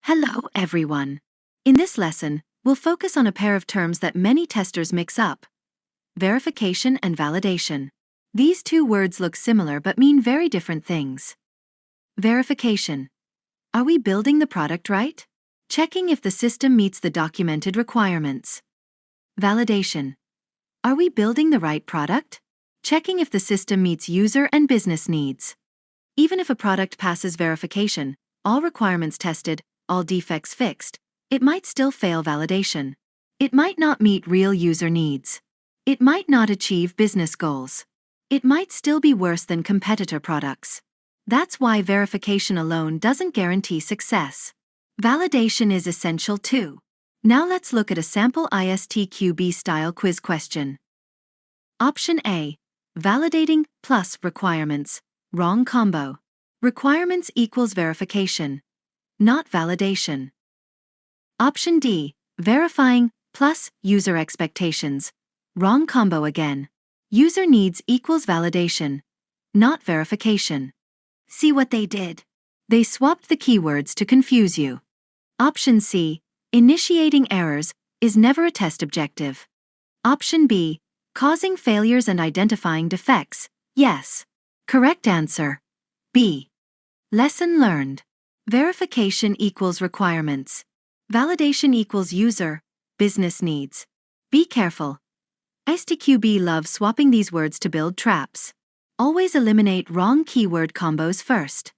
Hello, everyone. In this lesson, we'll focus on a pair of terms that many testers mix up: verification and validation. These two words look similar but mean very different things. Verification. Are we building the product right? Checking if the system meets the documented requirements. Validation. Are we building the right product? Checking if the system meets user and business needs. Even if a product passes verification, all requirements tested, all defects fixed, it might still fail validation. It might not meet real user needs. It might not achieve business goals. It might still be worse than competitor products. That's why verification alone doesn't guarantee success. Validation is essential too. Now let's look at a sample ISTQB style quiz question. Option A. Validating plus requirements. Wrong combo. Requirements equals verification, not validation. Option D. Verifying plus user expectations. Wrong combo again. User needs equals validation, not verification. See what they did? They swapped the keywords to confuse you. Option C. Initiating errors is never a test objective. Option B. Causing failures and identifying defects. Yes. Correct answer. B. Lesson learned. Verification equals requirements. Validation equals user, business needs. Be careful. ISTQB loves swapping these words to build traps. Always eliminate wrong keyword combos first.